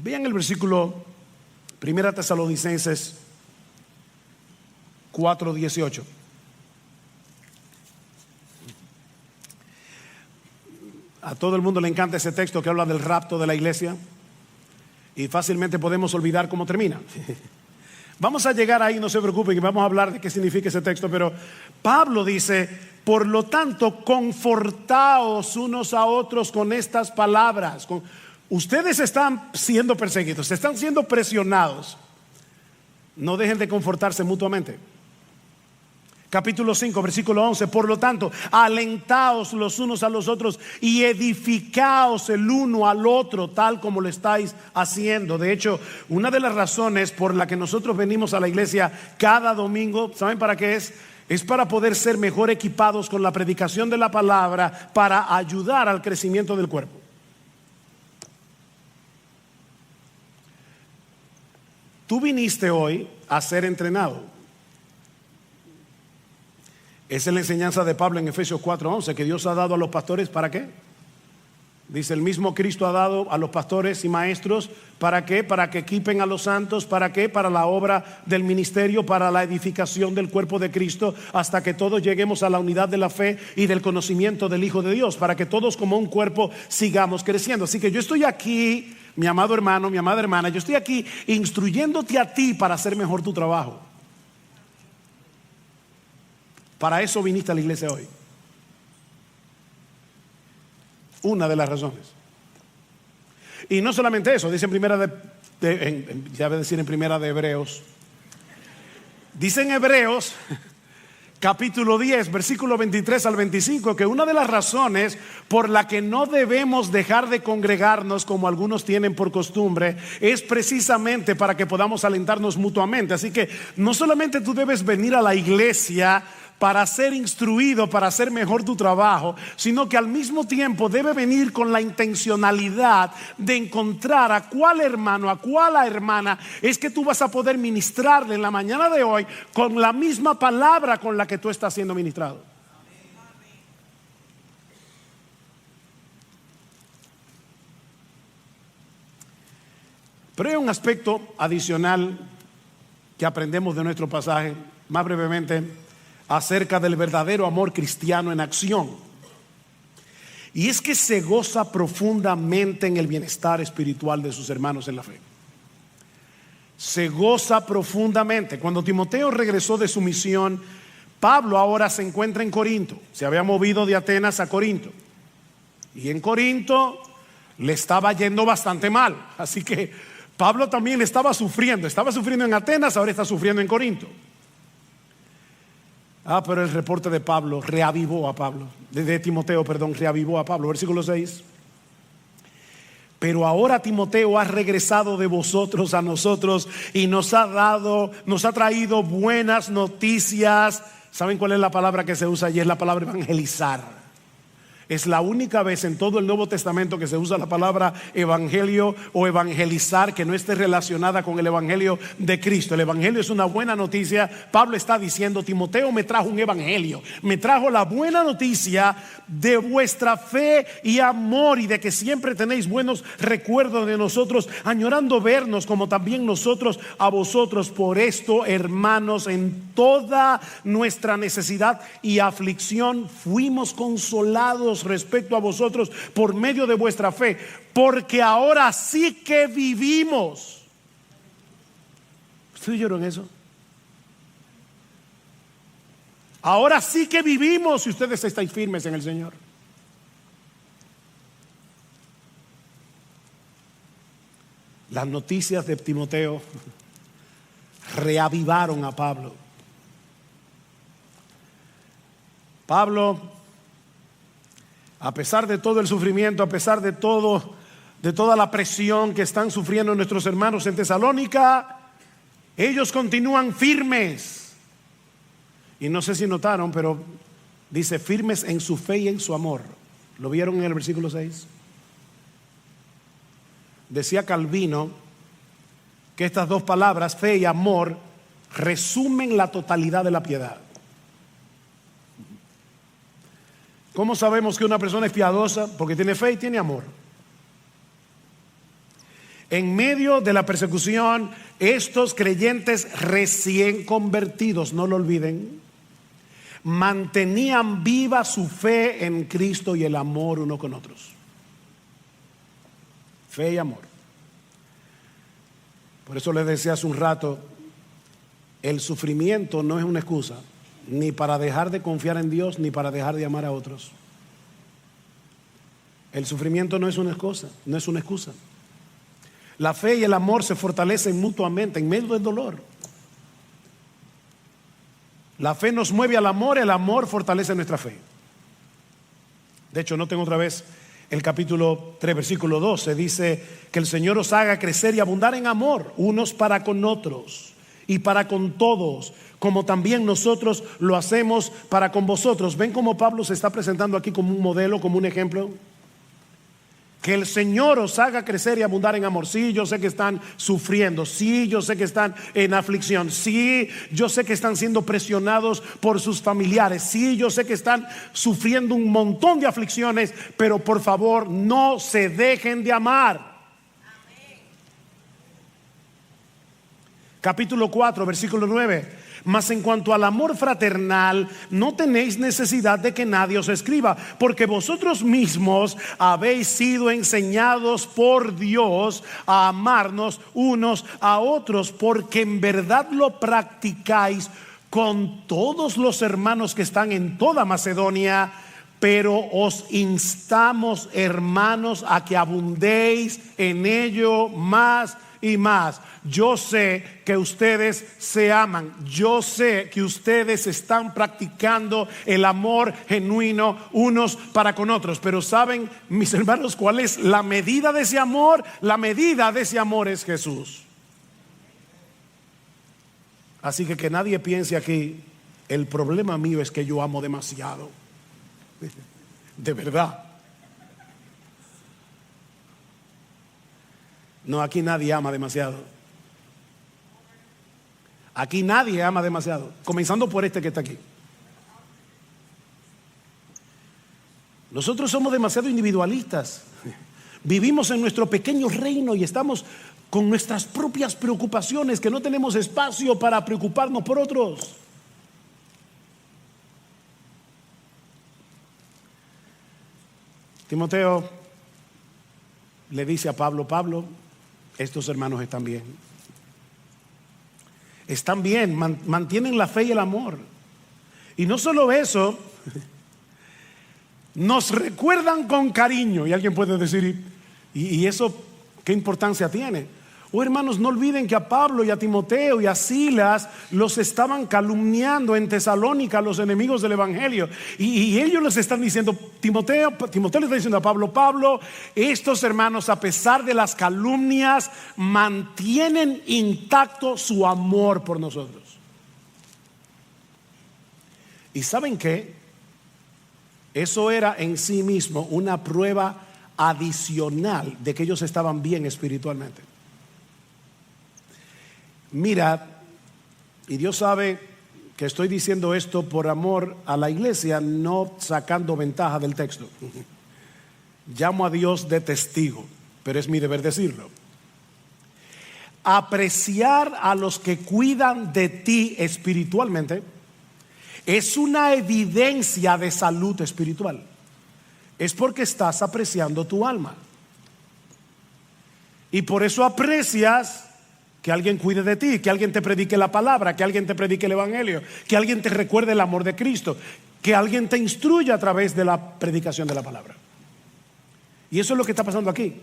Vean el versículo 1 Tesalonicenses 4:18. A todo el mundo le encanta ese texto que habla del rapto de la iglesia, y fácilmente podemos olvidar cómo termina. Vamos a llegar ahí, no se preocupen, y vamos a hablar de qué significa ese texto. Pero Pablo dice: por lo tanto, confortaos unos a otros con estas palabras. Ustedes están siendo perseguidos, están siendo presionados. No dejen de confortarse mutuamente. Capítulo 5, versículo 11. Por lo tanto, alentaos los unos a los otros y edificaos el uno al otro, tal como lo estáis haciendo. De hecho, una de las razones por la que nosotros venimos a la iglesia cada domingo, ¿saben para qué es? Es para poder ser mejor equipados con la predicación de la palabra, para ayudar al crecimiento del cuerpo. Tú viniste hoy a ser entrenado. Esa es la enseñanza de Pablo en Efesios 4:11, que Dios ha dado a los pastores, ¿para qué? Dice, el mismo Cristo ha dado a los pastores y maestros, ¿para qué? Para que equipen a los santos, ¿para qué? Para la obra del ministerio, para la edificación del cuerpo de Cristo, hasta que todos lleguemos a la unidad de la fe y del conocimiento del Hijo de Dios, para que todos como un cuerpo sigamos creciendo. Así que yo estoy aquí, mi amado hermano, mi amada hermana, yo estoy aquí instruyéndote a ti para hacer mejor tu trabajo. Para eso viniste a la iglesia hoy. Una de las razones. Y no solamente eso, dice en primera en primera de Hebreos. Dice en Hebreos capítulo 10, versículo 23 al 25, que una de las razones por la que no debemos dejar de congregarnos como algunos tienen por costumbre es precisamente para que podamos alentarnos mutuamente. Así que no solamente tú debes venir a la iglesia para ser instruido, para hacer mejor tu trabajo, sino que al mismo tiempo debe venir con la intencionalidad de encontrar a cuál hermano, a cuál hermana es que tú vas a poder ministrarle en la mañana de hoy con la misma palabra con la que tú estás siendo ministrado. Pero hay un aspecto adicional que aprendemos de nuestro pasaje, más brevemente, acerca del verdadero amor cristiano en acción. Y es que se goza profundamente en el bienestar espiritual de sus hermanos en la fe. Se goza profundamente. Cuando Timoteo regresó de su misión, Pablo ahora se encuentra en Corinto. Se había movido de Atenas a Corinto. Y en Corinto le estaba yendo bastante mal. Así que Pablo también estaba sufriendo. Estaba sufriendo en Atenas, ahora está sufriendo en Corinto. Pero el reporte de Pablo reavivó a Pablo, de Timoteo, perdón, reavivó a Pablo. Versículo 6. Pero ahora Timoteo ha regresado de vosotros a nosotros y nos ha traído buenas noticias. ¿Saben cuál es la palabra que se usa allí? Es la palabra evangelizar. Es la única vez en todo el Nuevo Testamento que se usa la palabra evangelio o evangelizar que no esté relacionada con el evangelio de Cristo. El evangelio es una buena noticia. Pablo está diciendo, Timoteo me trajo un evangelio, me trajo la buena noticia de vuestra fe y amor y de que siempre tenéis buenos recuerdos de nosotros, añorando vernos como también nosotros a vosotros. Por esto, hermanos, en toda nuestra necesidad y aflicción fuimos consolados respecto a vosotros por medio de vuestra fe, porque ahora sí que vivimos. ¿Ustedes oyeron eso? Ahora sí que vivimos si ustedes estáis firmes en el Señor. Las noticias de Timoteo reavivaron a Pablo. Pablo, a pesar de todo el sufrimiento, a pesar de toda la presión que están sufriendo nuestros hermanos en Tesalónica, ellos continúan firmes. Y no sé si notaron, pero dice firmes en su fe y en su amor. ¿Lo vieron en el versículo 6? Decía Calvino que estas dos palabras, fe y amor, resumen la totalidad de la piedad. ¿Cómo sabemos que una persona es piadosa? Porque tiene fe y tiene amor. En medio de la persecución, estos creyentes recién convertidos, no lo olviden, mantenían viva su fe en Cristo y el amor uno con otros. Fe y amor. Por eso les decía hace un rato, el sufrimiento no es una excusa, ni para dejar de confiar en Dios, ni para dejar de amar a otros. El sufrimiento no es una excusa, no es una excusa. La fe y el amor se fortalecen mutuamente en medio del dolor. La fe nos mueve al amor, el amor fortalece nuestra fe. De hecho, noten otra vez el capítulo 3, versículo 12, dice que el Señor os haga crecer y abundar en amor, unos para con otros y para con todos, como también nosotros lo hacemos para con vosotros. ¿Ven cómo Pablo se está presentando aquí como un modelo, como un ejemplo? Que el Señor os haga crecer y abundar en amor. Sí, yo sé que están sufriendo. Sí, yo sé que están en aflicción. Sí, yo sé que están siendo presionados por sus familiares. Sí, yo sé que están sufriendo un montón de aflicciones. Pero por favor, no se dejen de amar. Capítulo 4, versículo 9. Mas en cuanto al amor fraternal, no tenéis necesidad de que nadie os escriba, porque vosotros mismos habéis sido enseñados por Dios a amarnos unos a otros, porque en verdad lo practicáis con todos los hermanos que están en toda Macedonia. Pero os instamos, hermanos, a que abundéis en ello más y más. Yo sé que ustedes se aman. Yo sé que ustedes están practicando el amor genuino unos para con otros. Pero ¿saben, mis hermanos, cuál es la medida de ese amor? La medida de ese amor es Jesús. Así que nadie piense aquí, el problema mío es que yo amo demasiado. De verdad. No, aquí nadie ama demasiado. Aquí nadie ama demasiado. Comenzando por este que está aquí. Nosotros somos demasiado individualistas. Vivimos en nuestro pequeño reino y estamos con nuestras propias preocupaciones, que no tenemos espacio para preocuparnos por otros. Timoteo le dice a Pablo: Pablo, estos hermanos están bien. Están bien, mantienen la fe y el amor. Y no solo eso, nos recuerdan con cariño. Y alguien puede decir, ¿y eso qué importancia tiene? Oh, hermanos, no olviden que a Pablo y a Timoteo y a Silas los estaban calumniando en Tesalónica, los enemigos del evangelio. Y ellos les están diciendo, Timoteo le está diciendo a Pablo: Pablo, estos hermanos, a pesar de las calumnias, mantienen intacto su amor por nosotros. ¿Y saben qué? Eso era en sí mismo una prueba adicional de que ellos estaban bien espiritualmente. Mira, y Dios sabe que estoy diciendo esto por amor a la iglesia, no sacando ventaja del texto. Llamo a Dios de testigo, pero es mi deber decirlo. Apreciar a los que cuidan de ti espiritualmente es una evidencia de salud espiritual. Es porque estás apreciando tu alma. Y por eso aprecias que alguien cuide de ti, que alguien te predique la palabra, que alguien te predique el evangelio, que alguien te recuerde el amor de Cristo, que alguien te instruya a través de la predicación de la palabra. Y eso es lo que está pasando aquí.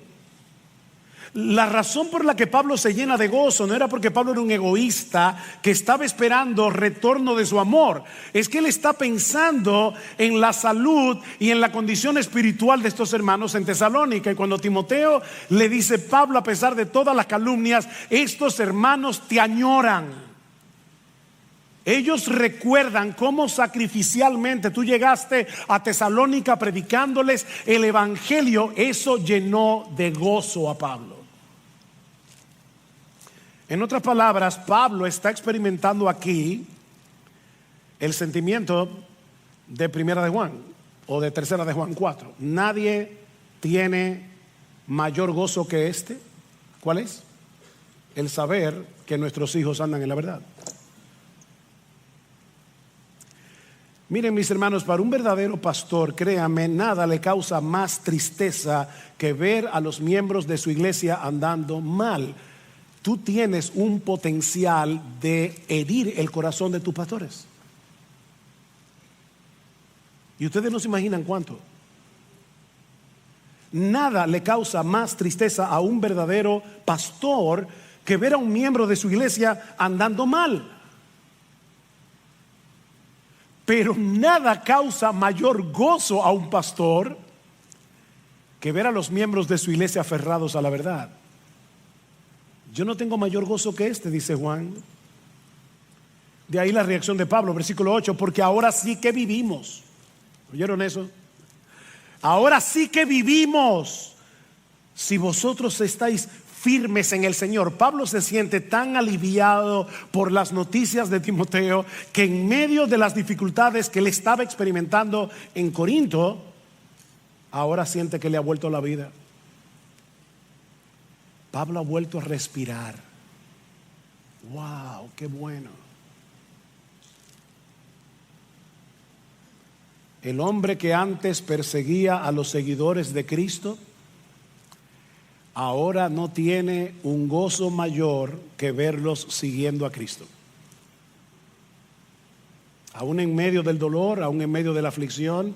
La razón por la que Pablo se llena de gozo no era porque Pablo era un egoísta que estaba esperando retorno de su amor. Es que él está pensando en la salud y en la condición espiritual de estos hermanos en Tesalónica. Y cuando Timoteo le dice: Pablo, a pesar de todas las calumnias, estos hermanos te añoran. Ellos recuerdan cómo sacrificialmente tú llegaste a Tesalónica predicándoles el evangelio. Eso llenó de gozo a Pablo. En otras palabras, Pablo está experimentando aquí el sentimiento de Primera de Juan o de Tercera de Juan 4. Nadie tiene mayor gozo que este. ¿Cuál es? El saber que nuestros hijos andan en la verdad. Miren, mis hermanos, para un verdadero pastor, créanme, nada le causa más tristeza que ver a los miembros de su iglesia andando mal. Tú tienes un potencial de herir el corazón de tus pastores. Y ustedes no se imaginan cuánto. Nada le causa más tristeza a un verdadero pastor que ver a un miembro de su iglesia andando mal. Pero nada causa mayor gozo a un pastor que ver a los miembros de su iglesia aferrados a la verdad. Yo no tengo mayor gozo que este, dice Juan. De ahí la reacción de Pablo, versículo 8, porque ahora sí que vivimos. ¿Oyeron eso? Ahora sí que vivimos, si vosotros estáis firmes en el Señor. Pablo se siente tan aliviado por las noticias de Timoteo que en medio de las dificultades que él estaba experimentando en Corinto, ahora siente que le ha vuelto la vida. Pablo ha vuelto a respirar. ¡Wow! ¡Qué bueno! El hombre que antes perseguía a los seguidores de Cristo, ahora no tiene un gozo mayor que verlos siguiendo a Cristo. Aún en medio del dolor, aún en medio de la aflicción.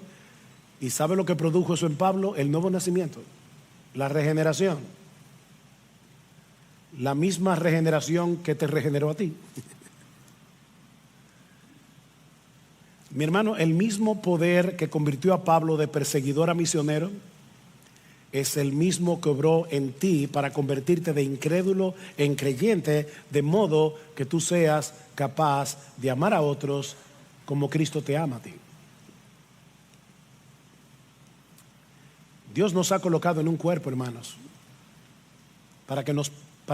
¿Y sabe lo que produjo eso en Pablo? El nuevo nacimiento, la regeneración. La misma regeneración que te regeneró a ti. Mi hermano, el mismo poder que convirtió a Pablo de perseguidor a misionero es el mismo que obró en ti para convertirte de incrédulo en creyente, de modo que tú seas capaz de amar a otros como Cristo te ama a ti. Dios nos ha colocado en un cuerpo, hermanos, para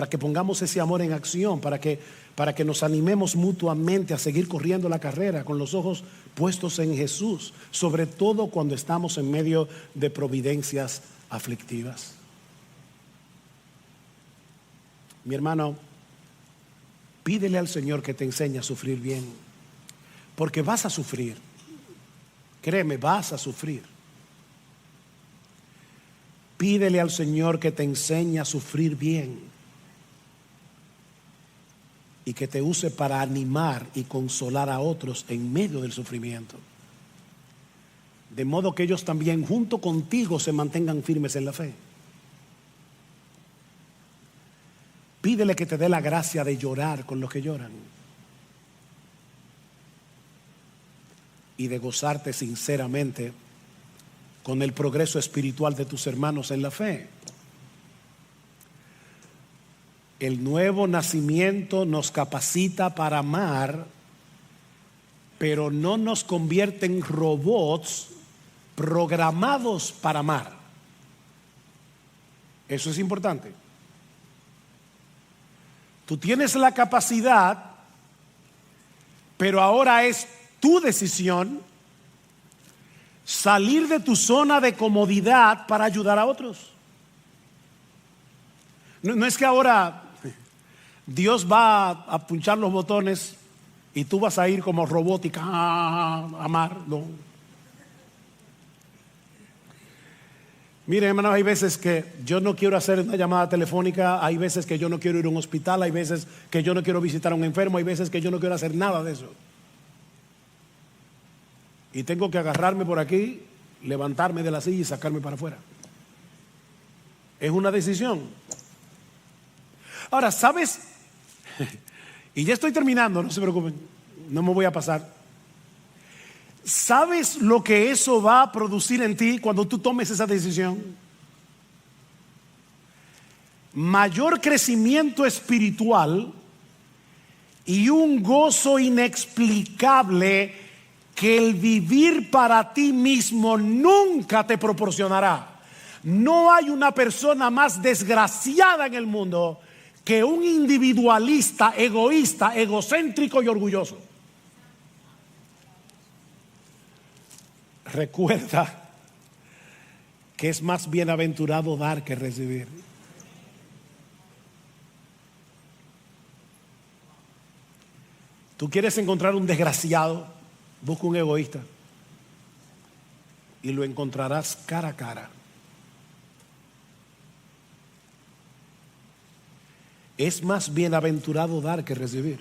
que pongamos ese amor en acción, para que nos animemos mutuamente a seguir corriendo la carrera con los ojos puestos en Jesús, sobre todo cuando estamos en medio de providencias aflictivas. Mi hermano, pídele al Señor que te enseñe a sufrir bien, porque vas a sufrir. Créeme, vas a sufrir. Pídele al Señor que te enseñe a sufrir bien y que te use para animar y consolar a otros en medio del sufrimiento, de modo que ellos también junto contigo se mantengan firmes en la fe. Pídele que te dé la gracia de llorar con los que lloran y de gozarte sinceramente con el progreso espiritual de tus hermanos en la fe. El nuevo nacimiento nos capacita para amar, pero no nos convierte en robots programados para amar. Eso es importante. Tú tienes la capacidad, pero ahora es tu decisión salir de tu zona de comodidad para ayudar a otros. No es que ahora Dios va a punchar los botones y tú vas a ir como robótica a amar. No. Miren, hermanos, hay veces que yo no quiero hacer una llamada telefónica, hay veces que yo no quiero ir a un hospital, hay veces que yo no quiero visitar a un enfermo, hay veces que yo no quiero hacer nada de eso. Y tengo que agarrarme por aquí, levantarme de la silla y sacarme para afuera. Es una decisión. Ahora, ¿sabes? Y ya estoy terminando, no se preocupen, no me voy a pasar. ¿Sabes lo que eso va a producir en ti cuando tú tomes esa decisión? Mayor crecimiento espiritual y un gozo inexplicable que el vivir para ti mismo nunca te proporcionará. No hay una persona más desgraciada en el mundo que un individualista, egoísta, egocéntrico y orgulloso. Recuerda que es más bienaventurado dar que recibir. ¿Tú quieres encontrar un desgraciado? Busca un egoísta y lo encontrarás cara a cara. Es más bienaventurado dar que recibir.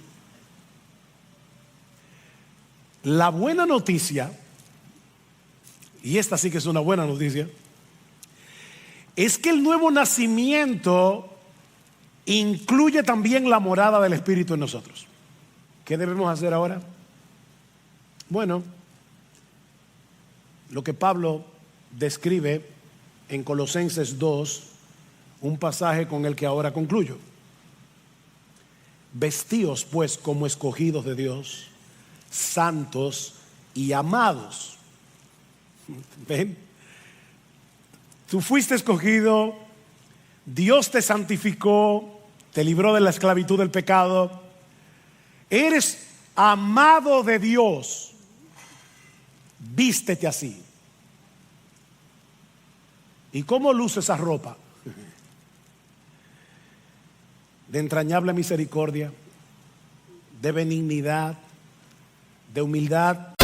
La buena noticia, y esta sí que es una buena noticia, es que el nuevo nacimiento incluye también la morada del Espíritu en nosotros. ¿Qué debemos hacer ahora? Bueno, lo que Pablo describe en Colosenses 2, un pasaje con el que ahora concluyo. Vestíos pues como escogidos de Dios, santos y amados. ¿Ven? Tú fuiste escogido, Dios te santificó, te libró de la esclavitud del pecado. Eres amado de Dios. Vístete así. ¿Y cómo luce esa ropa? De entrañable misericordia, de benignidad, de humildad.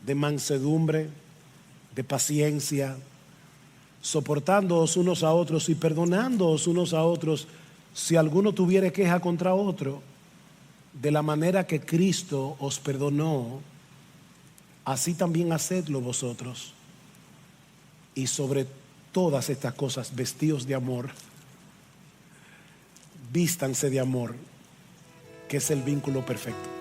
De mansedumbre, de paciencia, soportándoos unos a otros y perdonándoos unos a otros si alguno tuviere queja contra otro, de la manera que Cristo os perdonó, así también hacedlo vosotros. Y sobre todas estas cosas, vestíos de amor, vístanse de amor, que es el vínculo perfecto.